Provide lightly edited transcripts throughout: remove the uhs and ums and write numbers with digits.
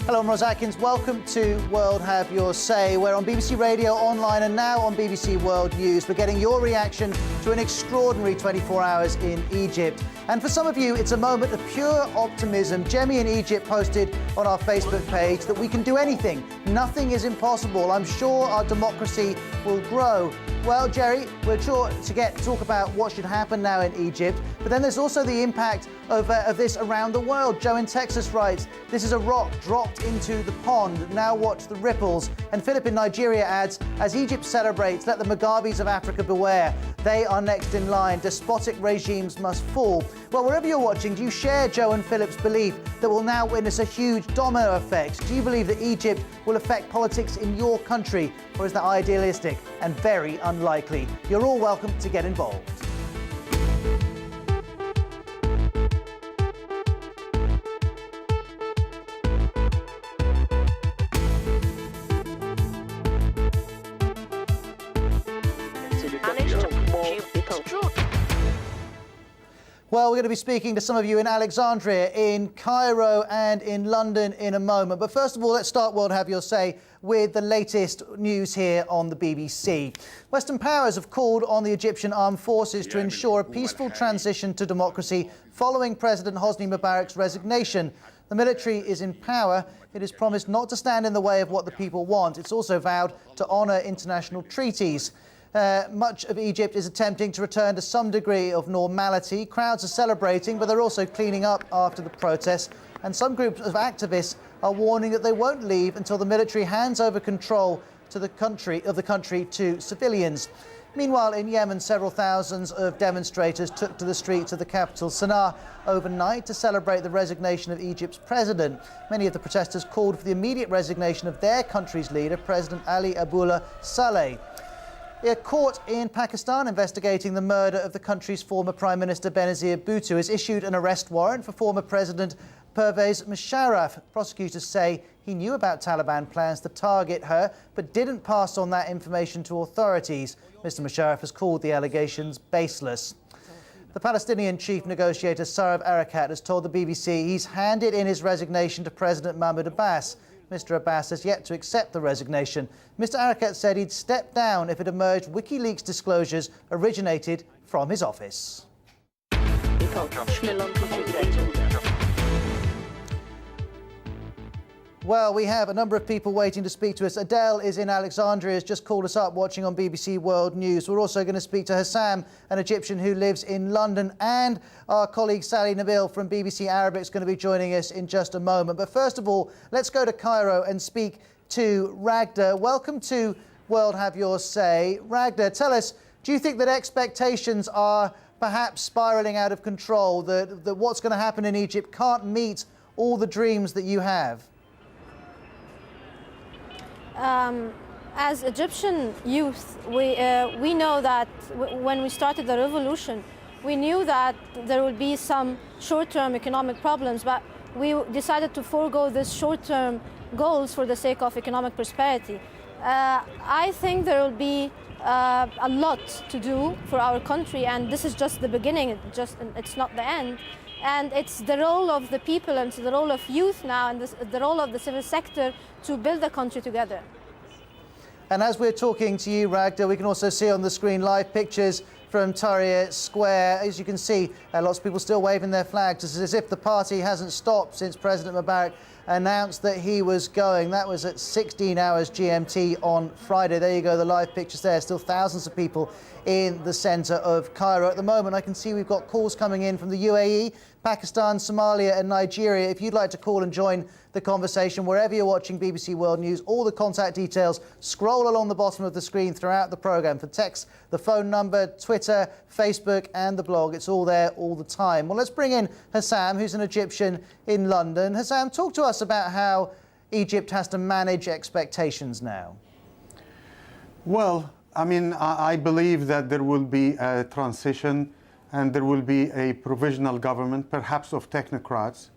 Hello, I'm Ros Atkins. Welcome to World Have Your Say. We're on BBC Radio Online and now on BBC World News. We're getting your reaction to an extraordinary 24 hours in Egypt. And for some of you, it's a moment of pure optimism. Jemmy in Egypt posted on our Facebook page that we can do anything. Nothing is impossible. I'm sure our democracy will grow. Well, Jerry, we're sure to talk about what should happen now in Egypt, but then there's also the impact of this around the world. Joe in Texas writes, this is a rock dropped into the pond. Now watch the ripples. And Philip in Nigeria adds, as Egypt celebrates, let the Mugabes of Africa beware. They are next in line. Despotic regimes must fall. Well, wherever you're watching, do you share Joe and Philip's belief that we'll now witness a huge domino effect? Do you believe that Egypt will affect politics in your country? Or is that idealistic and very unlikely? You're all welcome to get involved. Well, we're going to be speaking to some of you in Alexandria, in Cairo and in London in a moment. But first of all, let's start World Have Your Say with the latest news here on the BBC. Western powers have called on the Egyptian armed forces to ensure a peaceful transition to democracy following President Hosni Mubarak's resignation. The military is in power. It has promised not to stand in the way of what the people want. It's also vowed to honour international treaties. Much of Egypt is attempting to return to some degree of normality. Crowds are celebrating, but they're also cleaning up after the protests. And some groups of activists are warning that they won't leave until the military hands over control to the country to civilians. Meanwhile, in Yemen, several thousands of demonstrators took to the streets of the capital, Sana'a, overnight to celebrate the resignation of Egypt's president. Many of the protesters called for the immediate resignation of their country's leader, President Ali Abdullah Saleh. A court in Pakistan investigating the murder of the country's former Prime Minister Benazir Bhutto has issued an arrest warrant for former President Pervez Musharraf. Prosecutors say he knew about Taliban plans to target her, but didn't pass on that information to authorities. Mr. Musharraf has called the allegations baseless. The Palestinian chief negotiator Saeb Erekat has told the BBC he's handed in his resignation to President Mahmoud Abbas. Mr. Abbas has yet to accept the resignation. Mr. Erekat said he'd step down if it emerged WikiLeaks disclosures originated from his office. Well, we have a number of people waiting to speak to us. Adele is in Alexandria, has just called us up watching on BBC World News. We're also going to speak to Hassam, an Egyptian who lives in London, and our colleague Sally Nabil from BBC Arabic is going to be joining us in just a moment. But first of all, let's go to Cairo and speak to Ragda. Welcome to World Have Your Say. Ragda, tell us, do you think that expectations are perhaps spiralling out of control, that what's going to happen in Egypt can't meet all the dreams that you have? As Egyptian youth, we know that when we started the revolution, we knew that there would be some short-term economic problems, but we decided to forego these short-term goals for the sake of economic prosperity. I think there will be a lot to do for our country, and this is just the beginning, it's not the end. And it's the role of the people and it's the role of youth now and the role of the civil sector to build the country together. And as we're talking to you, Ragda, we can also see on the screen live pictures from Tahrir Square. As you can see, lots of people still waving their flags. It's as if the party hasn't stopped since President Mubarak announced that he was going. That was at 16 hours GMT on Friday. There you go, the live pictures there. Still thousands of people in the centre of Cairo. At the moment, I can see we've got calls coming in from the UAE, Pakistan, Somalia and Nigeria. If you'd like to call and join the conversation, wherever you're watching BBC World News, all the contact details scroll along the bottom of the screen throughout the programme. For text, the phone number, Twitter, Facebook and the blog. It's all there all the time. Well, let's bring in Hassam, who's an Egyptian in London. Hassam, talk to us about how Egypt has to manage expectations now. Well, I mean, I believe that there will be a transition and there will be a provisional government, perhaps of technocrats.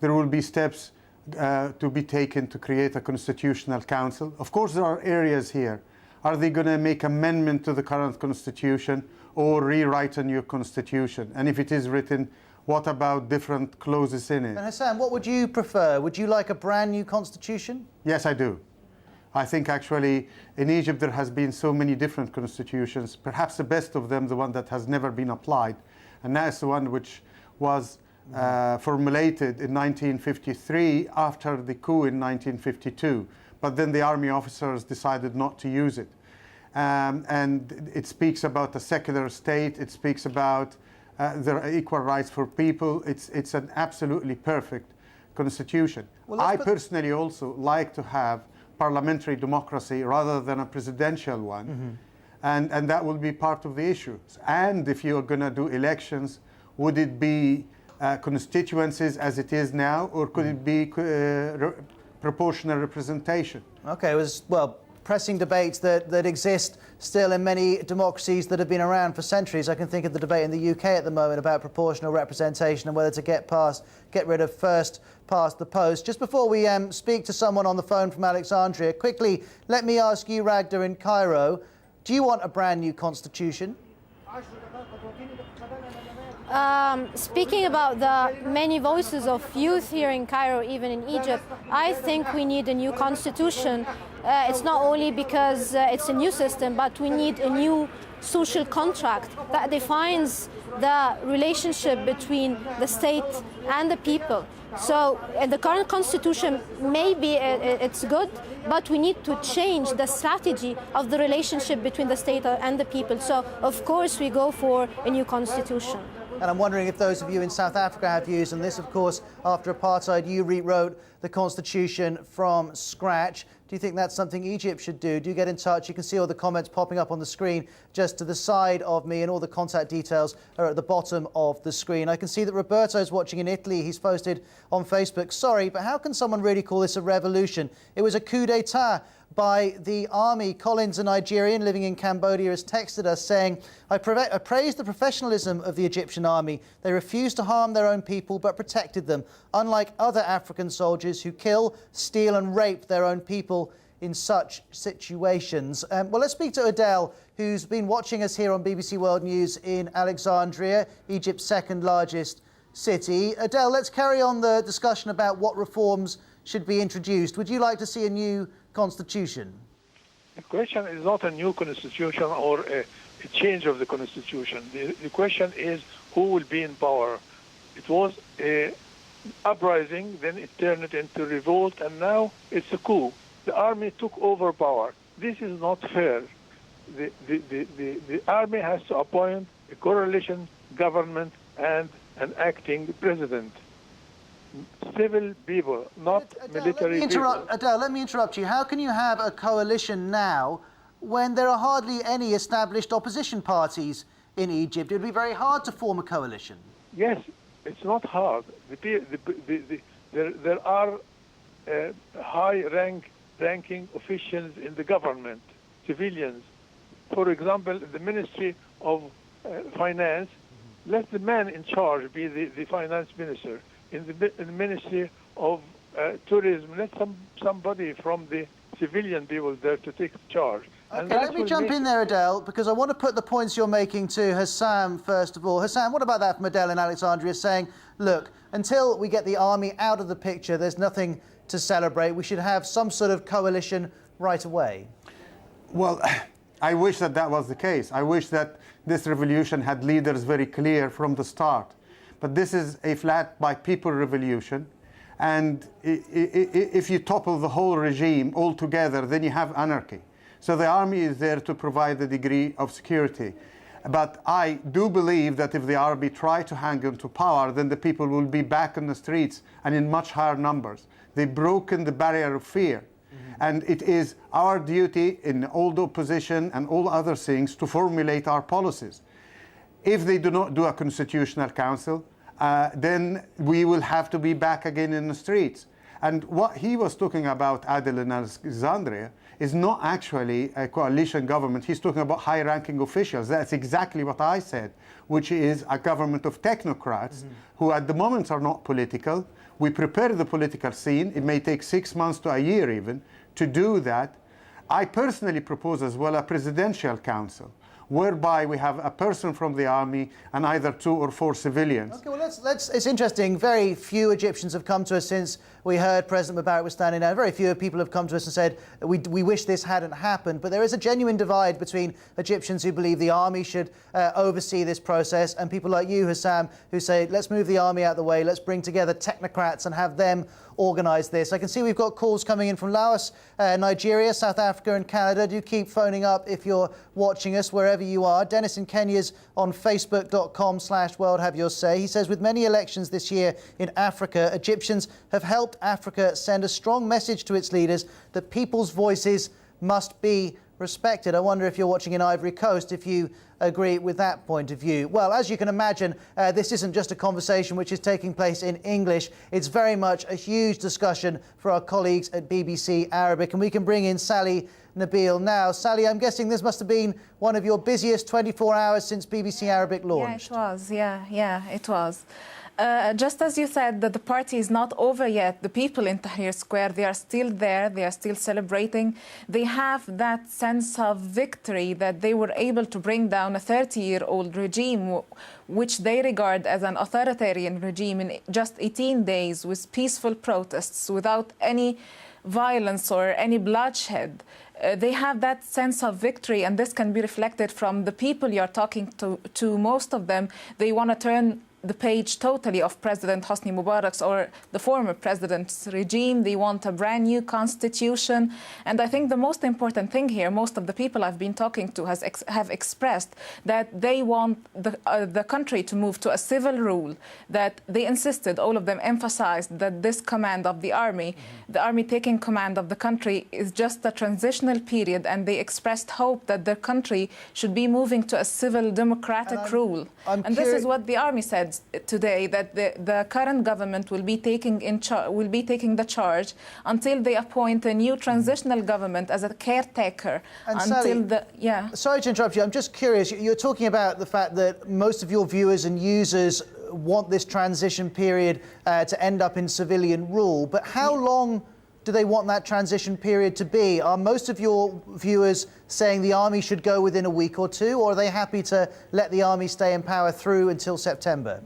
There will be steps to be taken to create a constitutional council. Of course, there are areas here. Are they going to make amendment to the current constitution or rewrite a new constitution? And if it is written, What about different clauses in it? And Hassan, what would you prefer? Would you like a brand new constitution? Yes, I do. I think actually in Egypt there has been so many different constitutions, perhaps the best of them, the one that has never been applied, and that's the one which was formulated in 1953 after the coup in 1952. But then the army officers decided not to use it. And it speaks about a secular state, it speaks about the equal rights for people. It's an absolutely perfect constitution. Well, I personally also like to have parliamentary democracy rather than a presidential one. And that will be part of the issues. And if you're going to do elections, would it be constituencies as it is now, or could it be proportional representation? Okay, it was, well, pressing debates that exist still in many democracies that have been around for centuries. I can think of the debate in the UK at the moment about proportional representation and whether to get rid of first past the post. Just before we speak to someone on the phone from Alexandria, quickly, let me ask you, Ragda, in Cairo, do you want a brand new constitution? Speaking about the many voices of youth here in Cairo, even in Egypt, I think we need a new constitution. It's not only because it's a new system, but we need a new social contract that defines the relationship between the state and the people. So the current constitution, maybe it's good, but we need to change the strategy of the relationship between the state and the people. So, of course, we go for a new constitution. And I'm wondering if those of you in South Africa have views on this. Of course, after apartheid, you rewrote the constitution from scratch. Do you think that's something Egypt should do? Do get in touch. You can see all the comments popping up on the screen just to the side of me, and all the contact details are at the bottom of the screen. I can see that Roberto's watching in Italy. He's posted on Facebook, sorry, but how can someone really call this a revolution? It was a coup d'etat by the army. Collins, a Nigerian living in Cambodia, has texted us saying, I praise the professionalism of the Egyptian army. They refused to harm their own people but protected them, unlike other African soldiers who kill, steal and rape their own people in such situations. Well, let's speak to Adele, who's been watching us here on BBC World News in Alexandria, Egypt's second largest city. Adele, let's carry on the discussion about what reforms should be introduced. Would you like to see a new constitution? The question is not a new constitution or a change of the constitution. The question is who will be in power. It was a uprising, then it turned into revolt, and now it's a coup. The army took over power. This is not fair. The army has to appoint a coalition government and an acting president. Civil people, not military people. Adele, let me interrupt you. How can you have a coalition now when there are hardly any established opposition parties in Egypt? It would be very hard to form a coalition. Yes, it's not hard. There are high-ranking officials in the government, civilians. For example, the Ministry of Finance, let the man in charge be the finance minister. In the Ministry of Tourism, let somebody from the civilian people there to take charge. Okay, let me jump in there, Adele, because I want to put the points you're making to Hassan first of all. Hassan, what about that from Adele in Alexandria saying, look, until we get the army out of the picture, there's nothing to celebrate. We should have some sort of coalition right away. Well, I wish that was the case. I wish that this revolution had leaders very clear from the start. But this is a flat by people revolution. And if you topple the whole regime altogether, then you have anarchy. So the army is there to provide a degree of security. But I do believe that if the army try to hang on to power, then the people will be back on the streets and in much higher numbers. They've broken the barrier of fear. And it is our duty in all the opposition and all other things to formulate our policies. If they do not do a constitutional council, then we will have to be back again in the streets. And what he was talking about, Adel in Alexandria, is not actually a coalition government. He's talking about high-ranking officials. That's exactly what I said, which is a government of technocrats who at the moment are not political. We prepare the political scene. It may take 6 months to a year even to do that. I personally propose as well a presidential council whereby we have a person from the army and either 2 or 4 civilians. Okay, well, it's interesting. Very few Egyptians have come to us since we heard President Mubarak was standing down. Very few people have come to us and said, we wish this hadn't happened. But there is a genuine divide between Egyptians who believe the army should oversee this process and people like you, Hossam, who say, let's move the army out of the way, let's bring together technocrats and have them organise this. I can see we've got calls coming in from Laos, Nigeria, South Africa and Canada. Do keep phoning up if you're watching us wherever you are. Dennis in Kenya's on facebook.com/worldhaveyoursay. He says, with many elections this year in Africa, Egyptians have helped Africa send a strong message to its leaders that people's voices must be respected. I wonder if you're watching in Ivory Coast, if you agree with that point of view. Well, as you can imagine, this isn't just a conversation which is taking place in English. It's very much a huge discussion for our colleagues at BBC Arabic. And we can bring in Sally Nabil now. Sally, I'm guessing this must have been one of your busiest 24 hours since BBC Arabic launched. Yeah, it was. Yeah, it was. Just as you said, that the party is not over yet. The people in Tahrir Square, they are still there. They are still celebrating. They have that sense of victory that they were able to bring down a 30-year-old regime, which they regard as an authoritarian regime, in just 18 days with peaceful protests, without any violence or any bloodshed. They have that sense of victory, and this can be reflected from the people you're talking to. Most of them, they want to turn the page totally of President Hosni Mubarak's or the former president's regime. They want a brand new constitution. And I think the most important thing here, most of the people I've been talking to have expressed that they want the country to move to a civil rule, that they insisted, all of them emphasized that this command of the army taking command of the country is just a transitional period, and they expressed hope that their country should be moving to a civil democratic rule. And this is what the army said today, that the current government will be taking the charge until they appoint a new transitional government as a caretaker. And Sally, sorry to interrupt you. I'm just curious. You're talking about the fact that most of your viewers and users want this transition period to end up in civilian rule. But how long do they want that transition period to be? Are most of your viewers saying the army should go within a week or two, or are they happy to let the army stay in power through until September?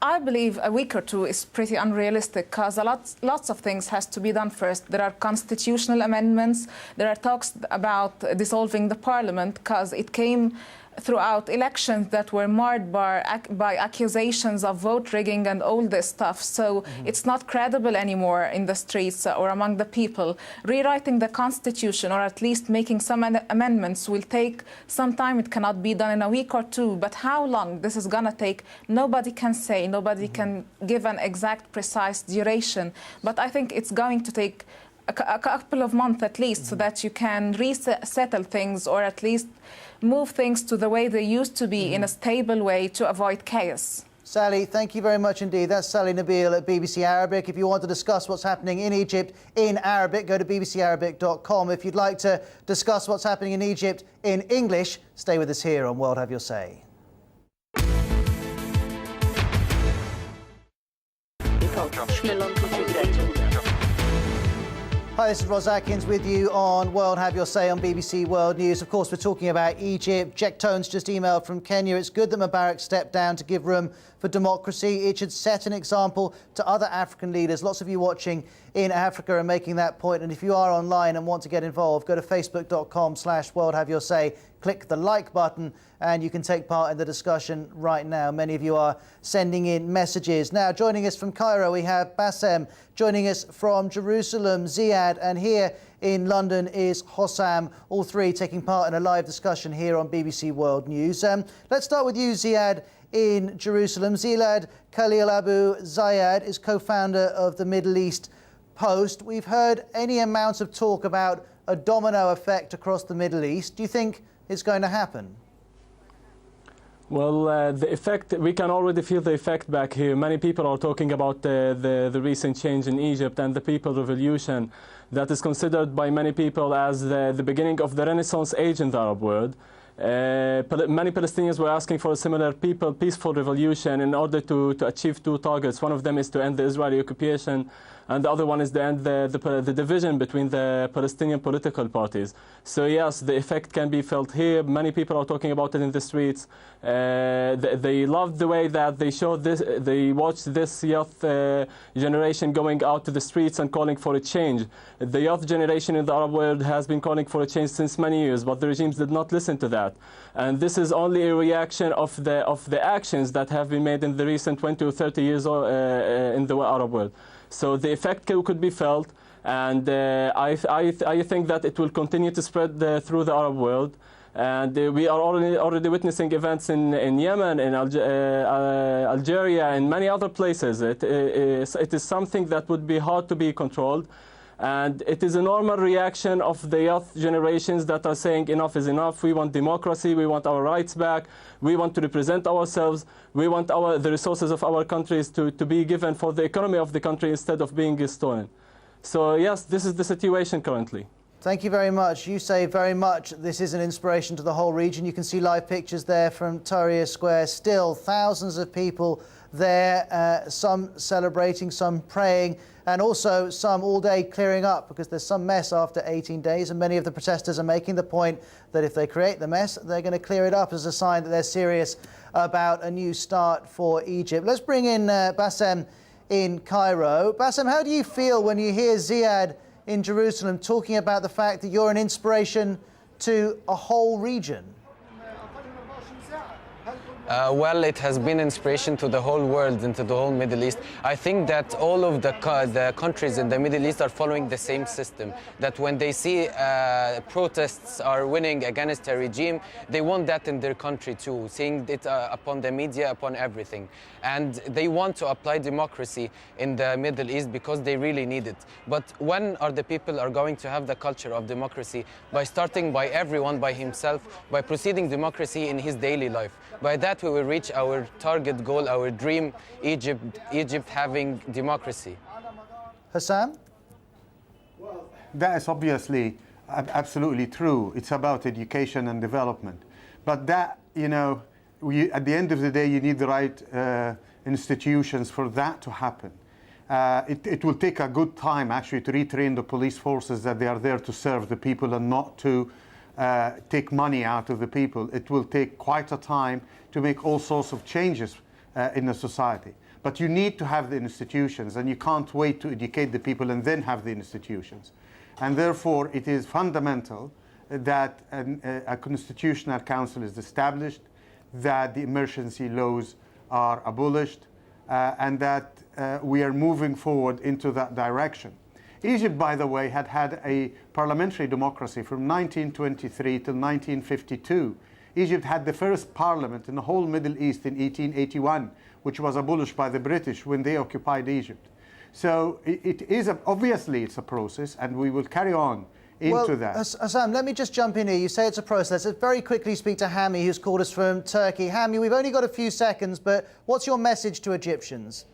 I believe a week or two is pretty unrealistic, because lots of things has to be done first. There are constitutional amendments. There are talks about dissolving the parliament, because it came throughout elections that were marred by accusations of vote rigging and all this stuff. So it's not credible anymore in the streets or among the people. Rewriting the constitution, or at least making some amendments, will take some time. It cannot be done in a week or two. But how long this is going to take, nobody can say. Nobody can give an exact, precise duration. But I think it's going to take a couple of months at least, so that you can resettle things, or at least move things to the way they used to be in a stable way to avoid chaos. Sally, thank you very much indeed. That's Sally Nabil at BBC Arabic. If you want to discuss what's happening in Egypt in Arabic, go to bbcarabic.com. If you'd like to discuss what's happening in Egypt in English, stay with us here on World Have Your Say. Hi, this is Ros Atkins with you on World Have Your Say on BBC World News. Of course, we're talking about Egypt. Jack Tones just emailed from Kenya. It's good that Mubarak stepped down to give room for democracy. It should set an example to other African leaders. Lots of you watching in Africa are making that point. And if you are online and want to get involved, go to facebook.com/worldhaveyoursay. Click the like button and you can take part in the discussion right now. Many of you are sending in messages. Now, joining us from Cairo, we have Bassem. Joining us from Jerusalem, Ziad. And here in London is Hossam. All three taking part in a live discussion here on BBC World News. Let's start with you, Ziad, in Jerusalem. Ziad Khalil Abu Zayed is co-founder of the Middle East Post. We've heard any amount of talk about a domino effect across the Middle East. Do you think it's going to happen? Well, the effect, we can already feel the effect back here. Many people are talking about the recent change in Egypt and the People's Revolution that is considered by many people as the beginning of the Renaissance age in the Arab world. Many Palestinians were asking for a similar peaceful revolution in order to achieve two targets. One of them is to end the Israeli occupation and the other one is to end the division between the Palestinian political parties. So yes, the effect can be felt here. Many people are talking about it in the streets. They love the way that they show this. They watch this youth generation going out to the streets and calling for a change. The youth generation in the Arab world has been calling for a change since many years, but the regimes did not listen to that. And this is only a reaction of the actions that have been made in the recent 20 or 30 years in the Arab world. So the effect could be felt, and I think that it will continue to spread through the Arab world. And we are already witnessing events in Yemen, in Algeria, and many other places. It is something that would be hard to be controlled. And it is a normal reaction of the youth generations that are saying enough is enough. We want democracy. We want our rights back. We want to represent ourselves. We want the resources of our countries to be given for the economy of the country instead of being stolen. So yes, this is the situation currently. Thank you very much. You say very much this is an inspiration to the whole region. You can see live pictures there from Tahrir Square. Still thousands of people there, some celebrating, some praying, and also some all day clearing up, because there's some mess after 18 days, and many of the protesters are making the point that if they create the mess, they're going to clear it up as a sign that they're serious about a new start for Egypt. Let's bring in Bassem in Cairo. Bassem, how do you feel when you hear Ziad in Jerusalem talking about the fact that you're an inspiration to a whole region? Well, it has been inspiration to the whole world and to the whole Middle East. I think that all of the countries in the Middle East are following the same system, that when they see protests are winning against a regime, they want that in their country too, seeing it upon the media, upon everything. And they want to apply democracy in the Middle East because they really need it. But when are the people are going to have the culture of democracy? By starting by everyone, by himself, by proceeding democracy in his daily life. By that we will reach our target goal, our dream, Egypt having democracy. Hassam? Well, that is obviously absolutely true. It's about education and development. But that, you know, at the end of the day, you need the right institutions for that to happen. It will take a good time, actually, to retrain the police forces that they are there to serve the people and not to take money out of the people. It will take quite a time to make all sorts of changes in the society. But you need to have the institutions, and you can't wait to educate the people and then have the institutions. And therefore, it is fundamental that a constitutional council is established, that the emergency laws are abolished, and that we are moving forward into that direction. Egypt, by the way, had a parliamentary democracy from 1923 till 1952. Egypt had the first parliament in the whole Middle East in 1881, which was abolished by the British when they occupied Egypt. So obviously it's a process, and we will carry on into that. Hassam, let me just jump in here. You say it's a process. Let's very quickly speak to Hami, who's called us from Turkey. Hami, we've only got a few seconds, but what's your message to Egyptians?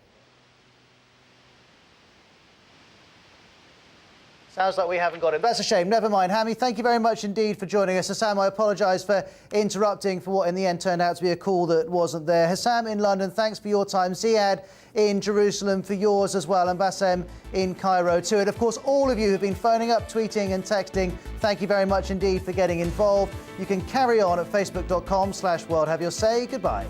Sounds like we haven't got it. That's a shame. Never mind. Hami, thank you very much indeed for joining us. Hassam, I apologise for interrupting for what in the end turned out to be a call that wasn't there. Hassam in London, thanks for your time. Ziad in Jerusalem for yours as well. And Bassem in Cairo too. And of course, all of you who've been phoning up, tweeting and texting, thank you very much indeed for getting involved. You can carry on at facebook.com/worldhaveyoursay. Goodbye.